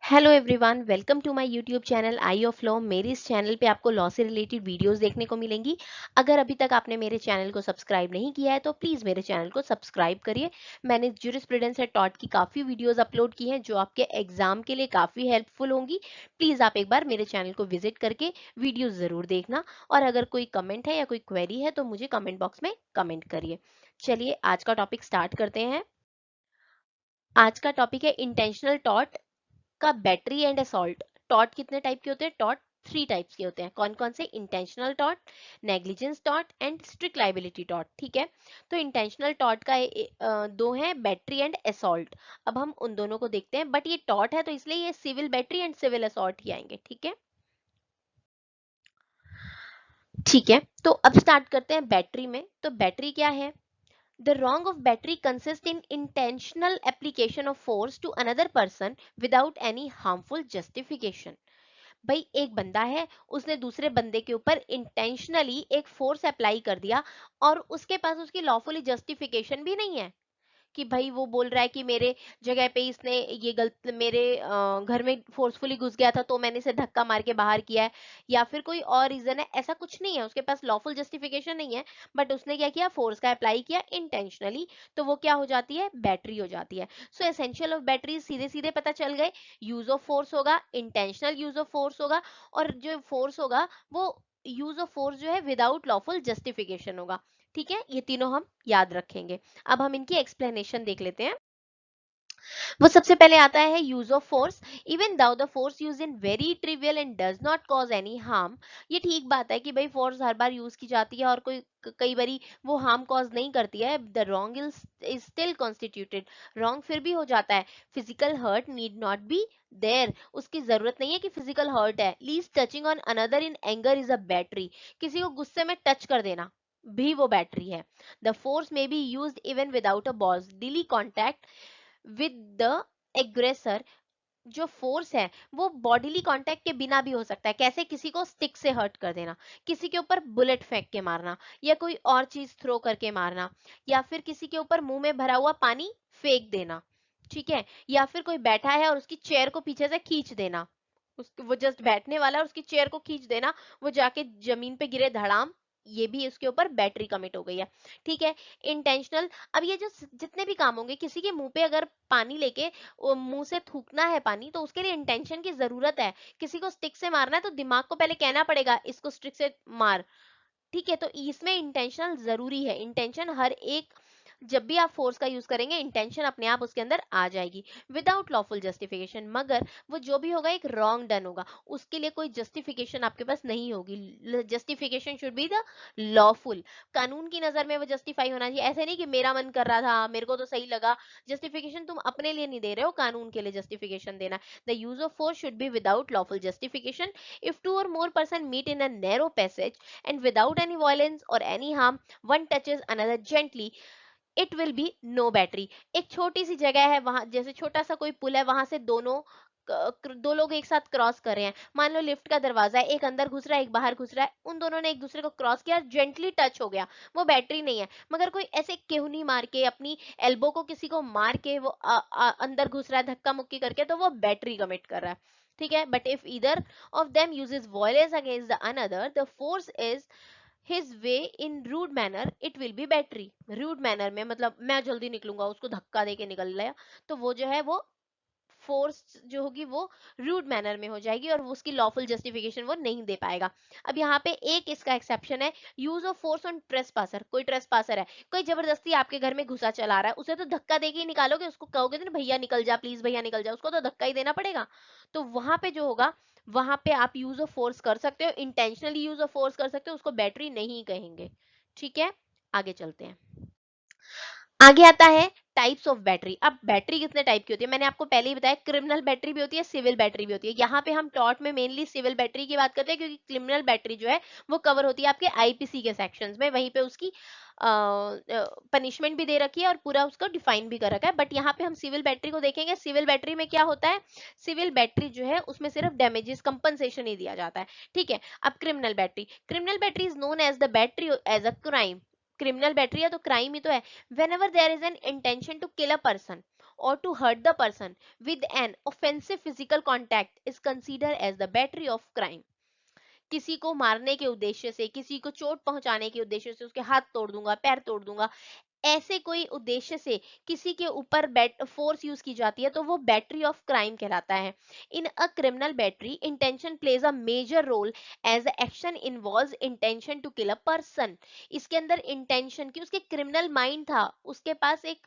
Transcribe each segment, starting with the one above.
Hello everyone, welcome to my YouTube channel Eye of Law. मेरे इस channel पे आपको लॉ से रिलेटेड वीडियोस देखने को मिलेंगी। अगर अभी तक आपने मेरे चैनल को सब्सक्राइब नहीं किया है तो प्लीज़ मेरे चैनल को सब्सक्राइब करिए। मैंने ज्यूरिस्प्रूडेंस एंड टॉर्ट की काफ़ी वीडियोस अपलोड की हैं जो आपके एग्जाम के लिए काफ़ी हेल्पफुल होंगी। प्लीज़ आप एक बार मेरे चैनल को विजिट करके वीडियोज़ ज़रूर देखना। और अगर कोई कमेंट है या कोई क्वेरी है तो मुझे कमेंट बॉक्स में कमेंट करिए। चलिए आज का टॉपिक स्टार्ट करते हैं। आज का टॉपिक है इंटेंशनल टॉर्ट का बैटरी एंड असॉल्ट। टॉर्ट कितने टाइप के होते हैं? टॉर्ट थ्री टाइप्स के होते हैं। कौन कौन से? Intentional tort, negligence tort and strict liability tort. ठीक है, तो इंटेंशनल टॉर्ट का दो है, बैटरी एंड असॉल्ट। अब हम उन दोनों को देखते हैं, बट ये टॉर्ट है तो इसलिए ये civil battery and civil assault ही आएंगे। ठीक है, ठीक है, तो अब स्टार्ट करते हैं बैटरी में। तो बैटरी क्या है? The wrong of battery consists in intentional application of force to another person without any harmful justification. भाई एक बंदा है, उसने दूसरे बंदे के ऊपर इंटेंशनली एक फोर्स अप्लाई कर दिया और उसके पास उसकी लॉफुली जस्टिफिकेशन भी नहीं है कि भाई वो बोल रहा है कि मेरे जगह पे इसने ये गलत मेरे घर में फोर्सफुली घुस गया था तो मैंने इसे धक्का मार के बाहर किया है, या फिर कोई और रीजन है। ऐसा कुछ नहीं है, उसके पास लॉफुल जस्टिफिकेशन नहीं है, बट उसने क्या किया? फोर्स का अप्लाई किया इंटेंशनली। तो वो क्या हो जाती है? बैटरी हो जाती है। सो एसेंशियल ऑफ बैटरी सीधे सीधे पता चल गए। यूज ऑफ फोर्स होगा, इंटेंशनल यूज ऑफ फोर्स होगा, और जो फोर्स होगा वो यूज ऑफ फोर्स जो है विदाउट लॉफुल जस्टिफिकेशन होगा। ठीक है, ये तीनों हम याद रखेंगे। अब हम इनकी एक्सप्लेनेशन देख लेते हैं। वो सबसे पहले आता है use of force. Even though the force use in very trivial and does not cause any harm. ये ठीक बात है कि भाई फोर्स हर बार यूज की जाती है और कोई कई बारी वो हार्म कॉज नहीं करती है। The wrong is still constituted. Wrong फिर भी हो जाता है। Physical hurt need not be there. उसकी जरूरत नहीं है कि फिजिकल हर्ट है। Least touching on another in anger is a battery. किसी को गुस्से में टच कर देना भी वो बैटरी है। द फोर्स में B use even without a bodily contact with the aggressor. जो फोर्स है वो बॉडीली कांटेक्ट के बिना भी हो सकता है। कैसे? किसी को स्टिक से हर्ट कर देना, किसी के ऊपर बुलेट फेंक के मारना, या कोई और चीज थ्रो करके मारना, या फिर किसी के ऊपर मुंह में भरा हुआ पानी फेंक देना। ठीक है, या फिर कोई बैठा है और उसकी चेयर को पीछे से खींच देना। वो जस्ट बैठने वाला है और उसकी चेयर को खींच देना, वो जाके जमीन पे गिरे धड़ाम, ये भी उसके ऊपर बैटरी कमिट हो गई है। ठीक है, इंटेंशनल। अब ये जो जितने भी काम होंगे, किसी के मुंह पे अगर पानी लेके मुंह से थूकना है पानी, तो उसके लिए इंटेंशन की जरूरत है। किसी को स्टिक से मारना है तो दिमाग को पहले कहना पड़ेगा इसको स्टिक से मार। ठीक है, तो इसमें इंटेंशनल जरूरी है। इंटेंशन हर एक, जब भी आप फोर्स का यूज करेंगे इंटेंशन अपने आप उसके अंदर आ जाएगी विदाउट लॉफुल जस्टिफिकेशन। मगर वो जो भी होगा एक रॉन्ग डन होगा, उसके लिए कोई जस्टिफिकेशन आपके पास नहीं होगी। Justification should be the lawful. कानून की नजर में वो जस्टिफाई होना चाहिए। ऐसे नहीं कि मेरा मन कर रहा था, मेरे को तो सही लगा। जस्टिफिकेशन तुम अपने लिए नहीं दे रहे हो, कानून के लिए जस्टिफिकेशन देना। The use of force should be without lawful justification. If two or more person meet in a narrow passage and without any violence or any harm, one touches another gently, it will be no battery. एक छोटी सी जगह है, वहां जैसे छोटा सा कोई पुल है, वहां से दो लोग एक साथ क्रॉस कर रहे हैं। मान लो लिफ्ट का दरवाजा है, एक अंदर घुस रहा है एक बाहर घुस रहा है, उन दोनों ने एक दूसरे को क्रॉस किया, जेंटली टच हो गया, वो बैटरी नहीं है। मगर कोई ऐसे केहूनी मार के, अपनी एल्बो को किसी को मार के वो अंदर घुस रहा है धक्का मुक्की करके, तो वो बैटरी कमिट कर रहा है। ठीक है, but if either of them uses violence against the another, the force is his way in rude manner, it will be battery. rude manner में मतलब मैं जल्दी निकलूंगा, उसको धक्का दे के निकल लिया, तो वो जो है वो फोर्स जो होगी वो रूड मैनर में हो जाएगी और उसकी लॉफुल जस्टिफिकेशन वो नहीं दे पाएगा। अब यहाँ पे एक इसका एक्सेप्शन है, यूज ऑफ फोर्स ऑन ट्रेसपासर। कोई ट्रेसपासर है, कोई जबरदस्ती आपके घर में घुसा चला रहा है, उसे तो धक्का देके ही निकालोगे, उसको कहोगे ना भैया निकल जा, प्लीज भैया निकल जा, उसको तो धक्का ही देना पड़ेगा। तो वहां पे जो होगा, वहां पे आप यूज ऑफ फोर्स कर सकते हो, इंटेंशनली यूज ऑफ फोर्स कर सकते हो, उसको बैटरी नहीं कहेंगे। ठीक है, आगे चलते हैं। आगे आता है टाइप्स ऑफ बैटरी। अब बैटरी कितने टाइप की होती है? मैंने आपको पहले ही बताया, क्रिमिनल बैटरी भी होती है, सिविल बैटरी भी होती है। यहाँ पे हम टॉर्ट में मेनली सिविल बैटरी की बात करते हैं, क्योंकि क्रिमिनल बैटरी जो है वो कवर होती है आपके आईपीसी के सेक्शंस में, वहीं पे उसकी पनिशमेंट भी दे रखी है और पूरा उसको डिफाइन भी कर रखा है। बट यहाँ पे हम सिविल बैटरी को देखेंगे। सिविल बैटरी में क्या होता है? सिविल बैटरी जो है उसमें सिर्फ डैमेजेस कंपनसेशन ही दिया जाता है। ठीक है, अब criminal battery is known as the battery as a crime. Criminal battery है तो क्राइम ही तो है। whenever there is an intention to kill a person or to hurt the person with an offensive physical contact is considered as the battery of crime. किसी को मारने के उद्देश्य से, किसी को चोट पहुंचाने के उद्देश्य से उसके हाथ तोड़ दूंगा, पैर तोड़ दूंगा, ऐसे कोई उद्देश्य से किसी के ऊपर फोर्स यूज की जाती है तो वो बैटरी ऑफ क्राइम कहलाता है. In a criminal battery intention plays a major role as the action involves intention to kill a person. इसके अंदर इंटेंशन की, उसके क्रिमिनल माइंड था, उसके पास एक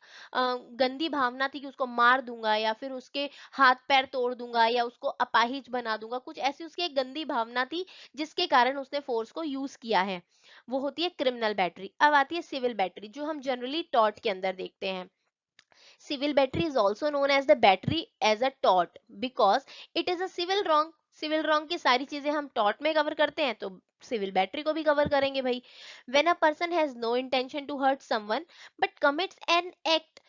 गंदी भावना थी कि उसको मार दूंगा या फिर उसके हाथ पैर तोड़ दूंगा या उसको अपाहिज बना दूंगा, कुछ ऐसी उसकी एक गंदी भावना थी जिसके कारण उसने फोर्स को यूज किया है. वो होती है क्रिमिनल बैटरी. अब आती है सिविल बैटरी जो हम जनरली टॉर्ट के अंदर देखते हैं. Civil battery is also known as the battery as a tort because it is a civil wrong. Civil wrong की सारी चीजें हम टॉर्ट में कवर करते हैं तो सिविल बैटरी को भी कवर करेंगे भाई. When a person has no intention to hurt someone but commits an act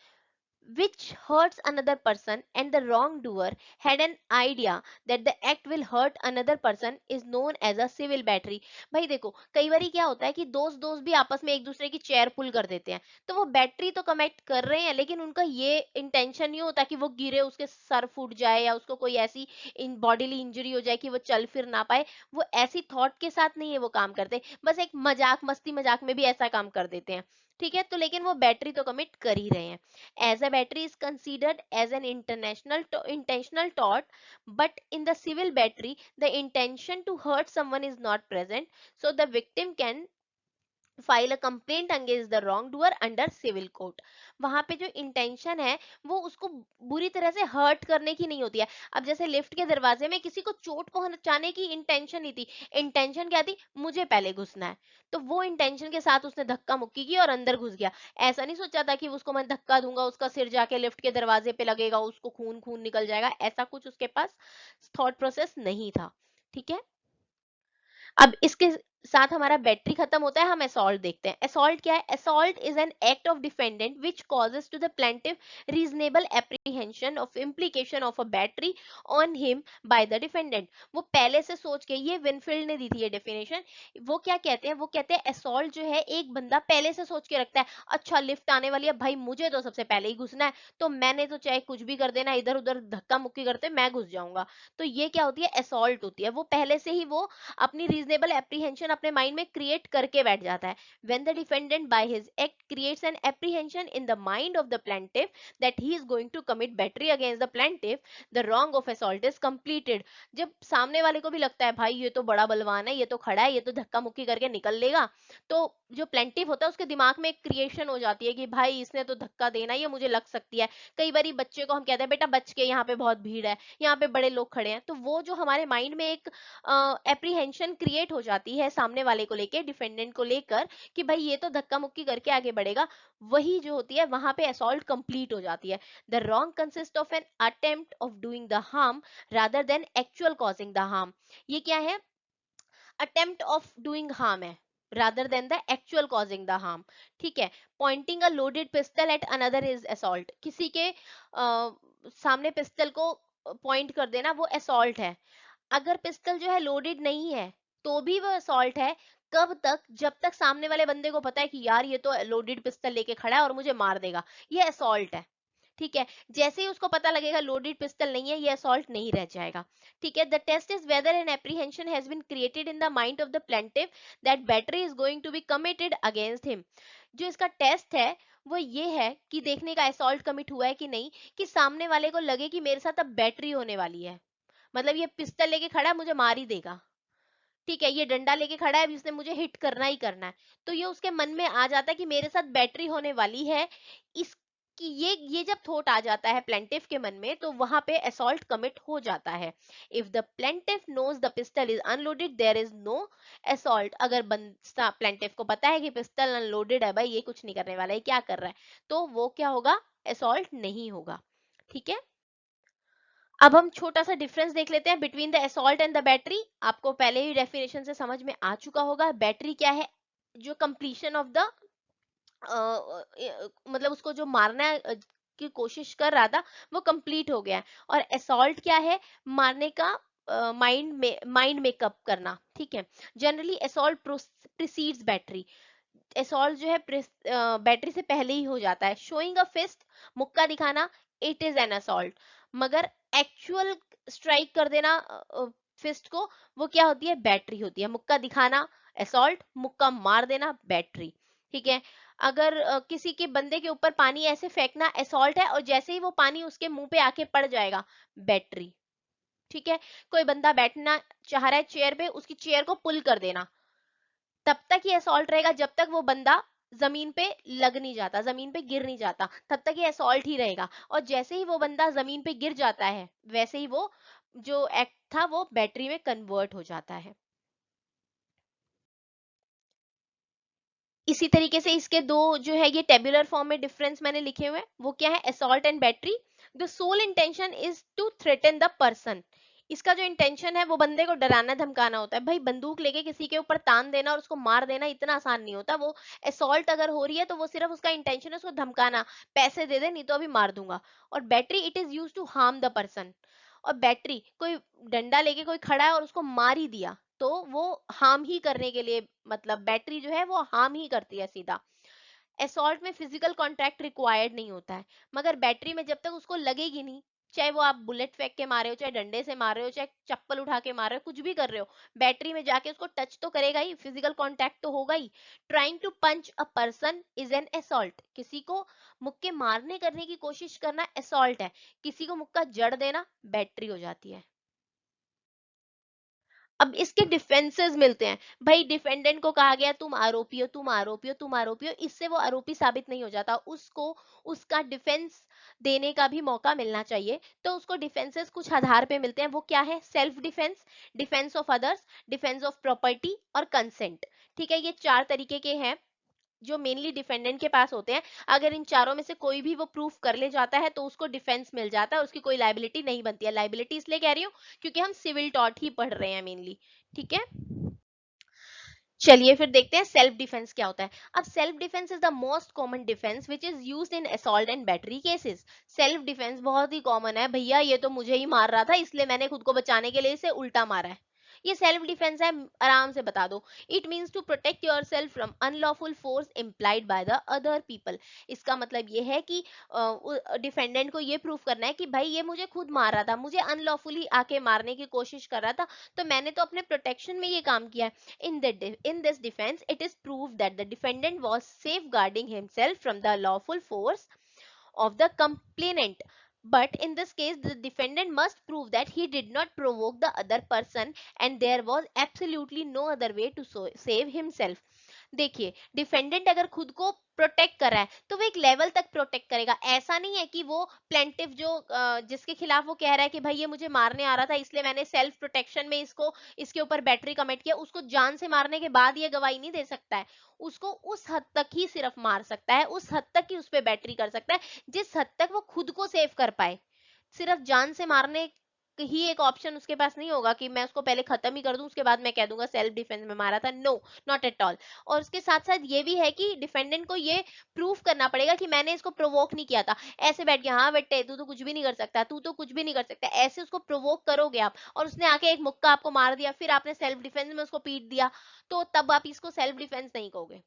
which hurts another person and the wrongdoer had an idea that the act will hurt another person is known as a civil battery. भाई देखो कई बार क्या होता है कि दोस्त दोस्त भी आपस में एक दूसरे की चेयर पुल कर देते हैं तो वो बैटरी तो कमेक्ट कर रहे हैं लेकिन उनका ये इंटेंशन नहीं होता कि वो गिरे, उसके सर फूट जाए या उसको कोई ऐसी इन बॉडीली इंजरी हो जाए कि वो चल फिर ना पाए. वो ऐसी थॉट के साथ नहीं है वो काम करते, बस एक मजाक मस्ती मजाक में भी ऐसा काम कर देते हैं. ठीक है, तो लेकिन वो बैटरी तो कमिट कर ही रहे हैं. As a battery is considered as an intentional tort, but in the civil battery, the intention to hurt someone is not present, so the victim can file a complaint against the wrong doer under civil court. वहां पे जो intention है वो उसको बुरी तरह से hurt करने की नहीं होती है. अब जैसे लिफ्ट के दरवाजे में किसी को चोट पहुंचाने की इंटेंशन नहीं थी, इंटेंशन क्या थी, मुझे पहले घुसना है, तो वो इंटेंशन के साथ उसने धक्का मुक्की की और अंदर घुस गया. ऐसा नहीं सोचा था कि उसको मैं धक्का दूंगा, उसका सिर जाके लिफ्ट के दरवाजे पे लगेगा, उसको खून खून निकल जाएगा, ऐसा कुछ उसके पास थॉट प्रोसेस नहीं था. ठीक है, अब इसके साथ हमारा बैटरी खत्म होता है, हम असॉल्ट देखते हैं. असॉल्ट क्या है? Assault is an act of defendant which causes to the plaintiff reasonable apprehension of implication of a battery on him by the defendant. वो पहले से सोच के, ये विनफील्ड ने दी थी ये डेफिनेशन. वो क्या कहते हैं, वो कहते हैं असॉल्ट जो है एक बंदा पहले से सोच के रखता है, अच्छा लिफ्ट आने वाली है भाई, मुझे तो सबसे पहले ही घुसना है, तो मैंने तो चाहे कुछ भी कर देना, इधर उधर धक्का मुक्की करते मैं घुस जाऊंगा. तो ये क्या होती है, असॉल्ट होती है. वो पहले से ही वो अपनी रीजनेबल एप्रीहेंशन अपने माइंड में क्रिएट करके बैठ जाता है. When the defendant by his act creates an apprehension in the mind of the plaintiff that he is going to commit battery against the plaintiff, the wrong of assault is completed. जब सामने वाले को भी लगता है भाई ये तो बड़ा बलवान है, ये तो खड़ा है, ये तो धक्का मुक्की करके निकल लेगा, तो जो प्लेंटिफ होता है उसके दिमाग में एक क्रिएशन हो जाती है कि भाई इसने तो धक्का देना, ये मुझे लग सकती है. कई बार बच्चे को हम कहते हैं बेटा बच के, यहाँ पे बहुत भीड़ है, यहाँ पे बड़े लोग खड़े हैं, तो वो जो हमारे माइंड में एक एप्रीहेंशन क्रिएट हो जाती है सामने वाले को लेके, डिफेंडेंट को लेकर, कि भाई ये तो धक्का मुक्की करके आगे बढ़ेगा, वही जो होती है वहां पे असॉल्ट कंप्लीट हो जाती है. The wrong consist of an attempt of doing the harm rather than actual causing the harm. ये क्या है, अटेम्प्ट ऑफ डूइंग हार्म है rather than the actual causing the harm. ठीक है, pointing a loaded pistol at another is assault. किसी के सामने pistol को पॉइंट कर देना वो असॉल्ट है. अगर पिस्टल जो है लोडेड नहीं है तो भी वो असॉल्ट है. कब तक? जब तक सामने वाले बंदे को पता है कि यार ये तो लोडेड पिस्टल लेके खड़ा है और मुझे मार देगा, ये असॉल्ट है. ठीक है, जैसे ही उसको पता लगेगा लोडेड पिस्टल नहीं है, ये असॉल्ट नहीं रह जाएगा. ठीक है, the test is whether an apprehension has been created in the mind of the plaintiff that battery is going to be committed against him. जो इसका टेस्ट है वो ये है कि देखने का असॉल्ट कमिट हुआ है कि नहीं, कि सामने वाले को लगे कि मेरे साथ अब बैटरी होने वाली है, मतलब ये पिस्टल लेके खड़ा है मुझे मार ही देगा. ठीक है, ये डंडा लेके खड़ा है इसने मुझे हिट करना ही करना है, तो ये उसके मन में आ जाता है कि मेरे साथ बैटरी होने वाली है. इसकी ये जब थॉट आ जाता है प्लेंटिफ के मन में तो वहां पे असॉल्ट कमिट हो जाता है. If the plaintiff knows the pistol is unloaded there is no assault. अगर प्लेंटिफ को पता है कि पिस्टल अनलोडेड है, भाई ये कुछ नहीं करने वाला है, क्या कर रहा है, तो वो क्या होगा, असॉल्ट नहीं होगा. ठीक है, अब हम छोटा सा डिफरेंस देख लेते हैं between the assault and the battery. आपको पहले ही डेफिनेशन से समझ में आ चुका होगा. बैटरी क्या है, जो कंप्लीशन ऑफ द मतलब उसको जो मारना की कोशिश कर रहा था वो कंप्लीट हो गया है. और असॉल्ट क्या है, मारने का माइंड मेकअप करना. ठीक है, generally assault precedes battery. Assault जो है बैटरी से पहले ही हो जाता है. शोइंग अ फिस्ट, मुक्का दिखाना, इट इज एन असॉल्ट। मगर एक्चुअल स्ट्राइक कर देना फिस्ट को, वो क्या होती है, बैटरी होती है। मुक्का दिखाना असॉल्ट, मुक्का मार देना बैटरी। ठीक है। अगर किसी के बंदे के ऊपर पानी ऐसे फेंकना असॉल्ट है, और जैसे ही वो पानी उसके मुंह पे आके पड़ जाएगा, बैटरी। ठीक है। कोई बंदा बैठना चाह रहा है चेयर पे, उसकी चेयर को पुल कर देना, तब तक ये असॉल्ट रहेगा जब तक वो बंदा जमीन पे लग नहीं जाता, जमीन पे गिर नहीं जाता, तब तक ये असॉल्ट ही रहेगा। और जैसे ही वो बंदा जमीन पे गिर जाता है, वैसे ही वो जो एक्ट था वो बैटरी में कन्वर्ट हो जाता है। इसी तरीके से इसके दो जो है ये टेबुलर फॉर्म में डिफरेंस मैंने लिखे हुए हैं, वो क्या है, assault and battery. The sole intention is to threaten the person. इसका जो इंटेंशन है वो बंदे को डराना धमकाना होता है। भाई बंदूक लेके किसी के ऊपर तान देना और उसको मार देना इतना आसान नहीं होता। वो असॉल्ट अगर हो रही है तो वो सिर्फ उसका इंटेंशन है उसको धमकाना, पैसे दे दे नहीं तो अभी मार दूंगा। और battery it is use to harm the person. और बैटरी कोई डंडा लेके कोई खड़ा है और उसको मार ही दिया तो वो हार्म ही करने के लिए, मतलब बैटरी जो है वो हार्म ही करती है सीधा। असॉल्ट में फिजिकल कांटेक्ट रिक्वायर्ड नहीं होता है, मगर बैटरी में जब तक उसको लगेगी नहीं, चाहे वो आप बुलेट फेंक के मारे हो, चाहे डंडे से मार रहे हो, चाहे चप्पल उठा के मार रहे हो, कुछ भी कर रहे हो, बैटरी में जाके उसको टच तो करेगा ही, फिजिकल कांटेक्ट तो होगा ही। Trying to punch a person is an assault. किसी को मुक्के मारने करने की कोशिश करना असॉल्ट है, किसी को मुक्का जड़ देना बैटरी हो जाती है। अब इसके डिफेंसेस मिलते हैं। भाई डिफेंडेंट को कहा गया तुम आरोपी हो, तुम आरोपी हो, तुम आरोपी हो, इससे वो आरोपी साबित नहीं हो जाता, उसको उसका डिफेंस देने का भी मौका मिलना चाहिए। तो उसको डिफेंसेस कुछ आधार पे मिलते हैं, वो क्या है, self defence, defence of others, defence of property और कंसेंट। ठीक है, ये चार तरीके के हैं जो मेनली डिफेंडेंट के पास होते हैं। अगर इन चारों में से कोई भी वो प्रूफ कर ले जाता है तो उसको डिफेंस मिल जाता है, उसकी कोई लाइबिलिटी नहीं बनती है। लाइबिलिटी इसलिए कह रही हूँ क्योंकि हम सिविल टॉर्ट ही पढ़ रहे हैं मेनली। ठीक है। चलिए फिर देखते हैं सेल्फ डिफेंस क्या होता है। अब self defence is the most common defence which is used in assault and battery cases. Self defence बहुत ही कॉमन है, भैया ये तो मुझे ही मार रहा था इसलिए मैंने खुद को बचाने के लिए इसे उल्टा मारा है, ये सेल्फ डिफेंस है, आराम से बता दो। It means to protect your self from unlawful force implied by the other people. इसका मतलब ये है कि डिफेंडेंट को ये प्रूफ करना है कि भाई ये मुझे खुद मार रहा था, मुझे अनलॉफुली आके मारने की कोशिश कर रहा था, तो मैंने तो अपने प्रोटेक्शन में ये काम किया है। In this defense, it is proved that the defendant was safeguarding himself from the lawful force of the complainant. But in this case, the defendant must prove that he did not provoke the other person and there was absolutely no other way to save himself. देखिए defendant अगर खुद को protect कर रहा है तो वो एक लेवल तक प्रोटेक्ट करेगा। ऐसा नहीं है कि वो प्लेंटिव जो जिसके खिलाफ वो कह रहा है कि भाई ये मुझे मारने आ रहा था इसलिए मैंने सेल्फ प्रोटेक्शन में इसको इसके ऊपर बैटरी कमिट किया, उसको जान से मारने के बाद ये गवाही नहीं दे सकता है। उसको उस हद तक ही सिर्फ मार सकता है, उस हद तक ही उस पर बैटरी कर सकता है जिस हद तक वो खुद को सेव कर पाए। सिर्फ जान से मारने ही एक ऑप्शन उसके पास नहीं होगा कि मैं उसको पहले खत्म ही कर दूं उसके बाद मैं कह दूंगा सेल्फ डिफेंस में मारा था, नो, नॉट एट ऑल। और उसके साथ साथ ये भी है कि डिफेंडेंट को ये प्रूफ करना पड़ेगा कि मैंने इसको प्रोवोक नहीं किया था। ऐसे बैठ गया, हाँ बेटे तू तो कुछ भी नहीं कर सकता, तू तो कुछ भी नहीं कर सकता, ऐसे उसको प्रोवोक करोगे आप और उसने आके एक मुक्का आपको मार दिया, फिर आपने सेल्फ डिफेंस में उसको पीट दिया, तो तब आप इसको सेल्फ डिफेंस नहीं कहोगे,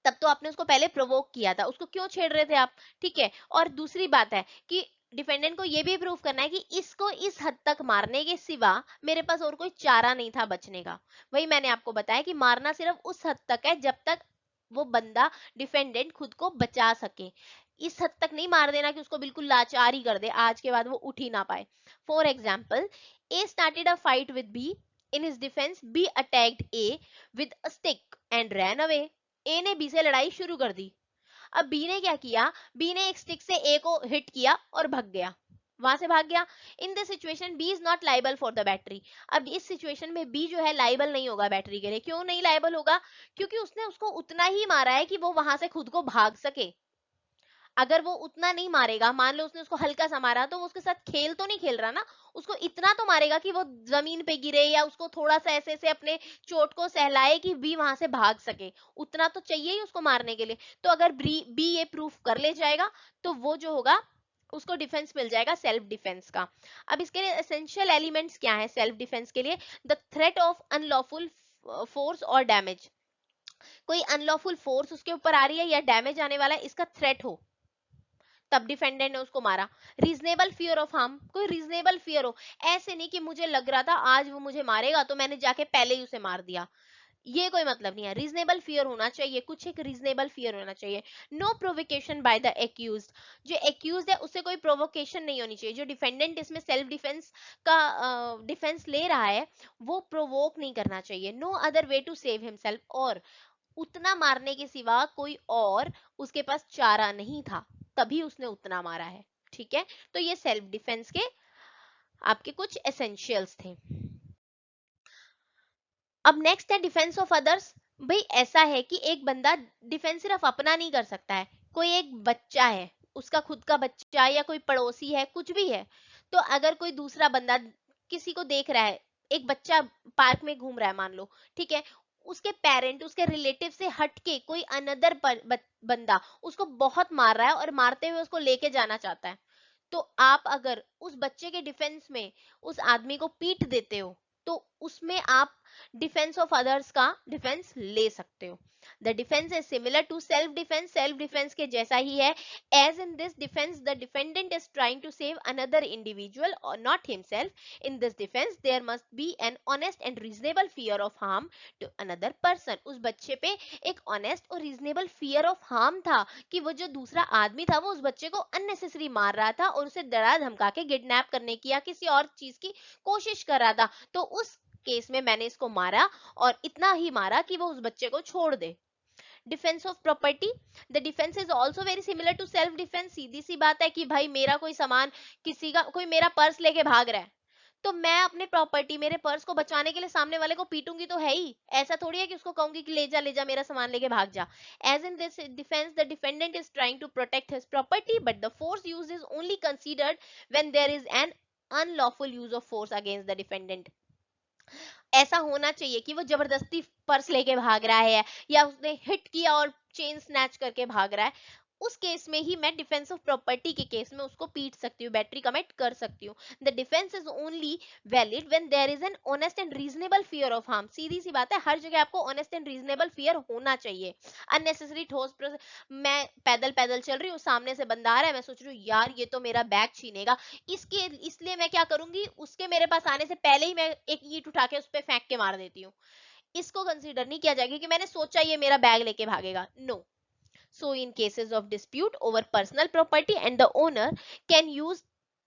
तब तो आपने उसको पहले प्रोवोक किया था, उसको क्यों छेड़ रहे थे आप। ठीक है। और दूसरी बात है कि डिफेंडेंट को यह भी प्रूफ करना है कि इसको इस हद तक मारने के सिवा मेरे पास और कोई चारा नहीं था बचने का। वही मैंने आपको बताया कि मारना सिर्फ उस हद तक है जब तक वो बंदा डिफेंडेंट खुद को बचा सके। इस हद तक नहीं मार देना कि उसको बिल्कुल लाचार ही कर दे, आज के बाद वो उठ ही ना पाए। For example, A started a fight with B. In his defence B attacked A with a stick and ran away. A ने बी से लड़ाई शुरू कर दी। अब बी ने क्या किया, बी ने एक स्टिक से ए को हिट किया और भाग गया, वहां से भाग गया। In this situation B is not liable for the battery. अब इस सिचुएशन में बी जो है लाइबल नहीं होगा बैटरी के लिए। क्यों नहीं लाइबल होगा, क्योंकि उसने उसको उतना ही मारा है कि वो वहां से खुद को भाग सके। अगर वो उतना नहीं मारेगा, मान लो उसने उसको हल्का सा मारा, तो वो उसके साथ खेल तो नहीं खेल रहा ना, उसको इतना तो मारेगा कि वो जमीन पे गिरे या उसको थोड़ा सा ऐसे ऐसे अपने चोट को सहलाए कि बी वहां से भाग सके, उतना तो चाहिए ही उसको मारने के लिए। तो अगर बी ये प्रूफ कर ले जाएगा तो वो जो होगा उसको डिफेंस मिल जाएगा सेल्फ डिफेंस का। अब इसके लिए एसेंशियल एलिमेंट्स क्या है सेल्फ डिफेंस के लिए, the threat of unlawful force और डैमेज। कोई अनलॉफुल फोर्स उसके ऊपर आ रही है या डैमेज आने वाला है, इसका थ्रेट हो, तब डिफेंडेंट ने उसको मारा। रीजनेबल फियर ऑफ हार्म, कोई रीजनेबल फियर हो, ऐसे नहीं कि मुझे लग रहा था आज वो मुझे मारेगा तो मैंने जाके पहले ही उसे मार दिया, ये कोई मतलब नहीं है। रीजनेबल फियर होना चाहिए, कुछ एक रीजनेबल फियर होना चाहिए। No provocation by the accused, जो एक्यूज्ड है उससे कोई प्रोवोकेशन नहीं होनी चाहिए। जो डिफेंडेंट इसमें सेल्फ डिफेंस का डिफेंस ले रहा है वो प्रोवोक नहीं करना चाहिए। No other way to save himself, और उतना मारने के सिवा कोई और उसके पास चारा नहीं था, तभी उसने उतना मारा है। ठीक है, तो ये सेल्फ डिफेंस के आपके कुछ एसेंशियल्स थे। अब नेक्स्ट है डिफेंस ऑफ अदर्स। भाई ऐसा है कि एक बंदा डिफेंस सिर्फ अपना नहीं कर सकता है, कोई एक बच्चा है, उसका खुद का बच्चा या कोई पड़ोसी है, कुछ भी है, तो अगर कोई दूसरा बंदा किसी को देख रहा है, एक बच्चा पार्क में घूम रहा है मान लो, ठीक है, उसके पेरेंट उसके रिलेटिव से हटके कोई अनदर बंदा उसको बहुत मार रहा है और मारते हुए उसको लेके जाना चाहता है, तो आप अगर उस बच्चे के डिफेंस में उस आदमी को पीट देते हो तो उसमें आप डिफेंस ऑफ अदर्स का डिफेंस ले सकते हो। The defence is similar to self defence के जैसा ही है। As in this defence the defendant is trying to save another individual और not himself. In this defence there must be an honest and reasonable fear of harm to another person. उस बच्चे पे एक honest और reasonable fear of harm था कि वो जो दूसरा आदमी था वो उस बच्चे को अननेसेसरी मार रहा था और उसे डरा धमका के किडनैप करने की या किसी और चीज की कोशिश कर रहा था, तो उस केस में मैंने इसको मारा और इतना ही मारा कि वो उस बच्चे को छोड़ दे। Defence of property, the defence is also very similar to self defence. सीधी सी बात है कि भाई मेरा कोई सामान, किसी का कोई मेरा पर्स लेके भाग रहा है, तो मैं अपने प्रॉपर्टी मेरे पर्स को बचाने के लिए सामने वाले को पीटूंगी तो है ही, ऐसा थोड़ी है कि उसको कहूंगी कि ले जा मेरा सामान लेके भाग जा। As in this defence the defendant is trying to protect his property but the force use is only considered when there is an unlawful use of force against the defendant. ऐसा होना चाहिए कि वो जबरदस्ती पर्स लेके भाग रहा है या उसने हिट किया और चेन स्नैच करके भाग रहा है, उस केस में ही मैं डिफेंस ऑफ प्रॉपर्टी के केस में उसको पीट सकती हूँ, बैटरी कमिट कर सकती हूँ। The defence is only valid when there is an honest and reasonable fear of harm. सीधी सी बात है, हर जगह आपको ऑनेस्ट एंड रीजनेबल फियर होना चाहिए। अननेसेसरी ठोस मैं पैदल पैदल चल रही हूँ, सामने से बंदा आ रहा है, मैं सोच रही हूँ यार ये तो मेरा बैग छीनेगा, इसके इसलिए मैं क्या करूंगी, उसके मेरे पास आने से पहले ही मैं एक ईंट उठा के उस पर फेंक के मार देती हूँ। इसको कंसीडर नहीं किया जाएगा कि मैंने सोचा ये मेरा बैग लेके भागेगा, no. So in cases of dispute over personal property and the owner can use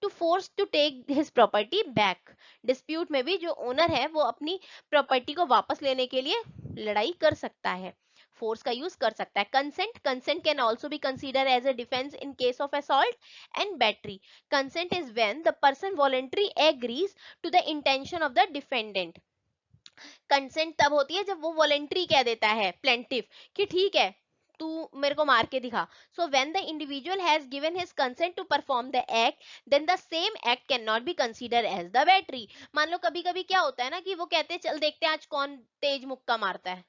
to force to take his property back. Dispute में भी जो ओनर है वो अपनी प्रॉपर्टी को वापस लेने के लिए लड़ाई कर सकता है, फोर्स का यूज कर सकता है। Consent, consent can also be consider as a defence in case of assault and battery. Consent is when the person voluntary agrees to the intention of the defendant. Consent तब होती है जब वो voluntary कह देता है प्लेंटिफ कि ठीक है तू मेरे को मार के दिखा। So when the individual has given his consent to perform the act then the same act can not be consider as the battery. मान लो कभी कभी क्या होता है ना कि वो कहते हैं चल देखते हैं आज कौन तेज मुक्का मारता है,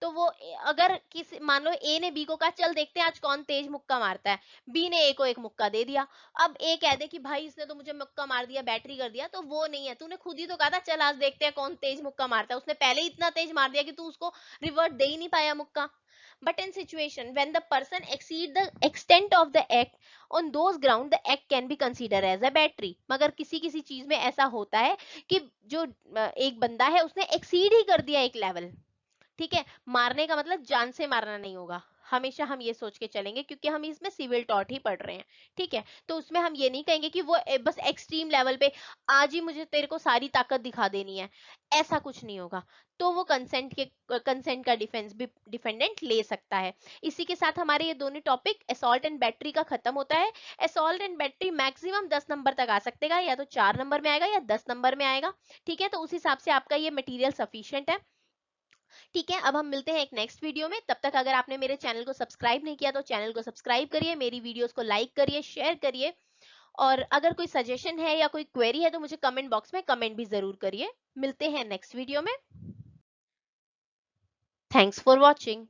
तो वो अगर किसी मान लो ए ने बी को कहा चल देखते हैं आज कौन तेज मुक्का मारता है, बी ने ए को एक मुक्का दे दिया, अब ए कह दे कि भाई इसने तो मुझे मुक्का मार दिया बैटरी कर दिया, तो वो नहीं है, तूने खुद ही तो कहा था चल आज देखते हैं कौन तेज मुक्का मारता है, उसने पहले ही इतना तेज मार दिया कि तू उसको रिवर्ट दे ही नहीं पाया मुक्का। But in situation when the person exceed the extent of the act on those ground the act can be considered as a battery। मगर किसी किसी चीज में ऐसा होता है कि जो एक बंदा है उसने एक्सीड ही कर दिया एक लेवल, ठीक है, मारने का मतलब जान से मारना नहीं होगा, हमेशा हम ये सोच के चलेंगे क्योंकि हम इसमें सिविल टॉट ही पढ़ रहे हैं, ठीक है, तो उसमें हम ये नहीं कहेंगे कि वो बस एक्सट्रीम लेवल पे आज ही मुझे तेरे को सारी ताकत दिखा देनी है, ऐसा कुछ नहीं होगा, तो वो कंसेंट का डिफेंस भी डिफेंडेंट ले सकता है। इसी के साथ हमारे ये दोनों टॉपिक असॉल्ट एंड बैटरी का खत्म होता है। Assault and battery maximum 10 number तक आ सकते हैं, या तो 4 नंबर में आएगा या 10 नंबर में आएगा, ठीक है, तो उस हिसाब से आपका ये मटेरियल सफिशिएंट है। ठीक है, अब हम मिलते हैं एक नेक्स्ट वीडियो में, तब तक अगर आपने मेरे चैनल को सब्सक्राइब नहीं किया तो चैनल को सब्सक्राइब करिए, मेरी वीडियोस को लाइक करिए, शेयर करिए, और अगर कोई सजेशन है या कोई क्वेरी है तो मुझे कमेंट बॉक्स में कमेंट भी जरूर करिए। मिलते हैं नेक्स्ट वीडियो में। Thanks for watching.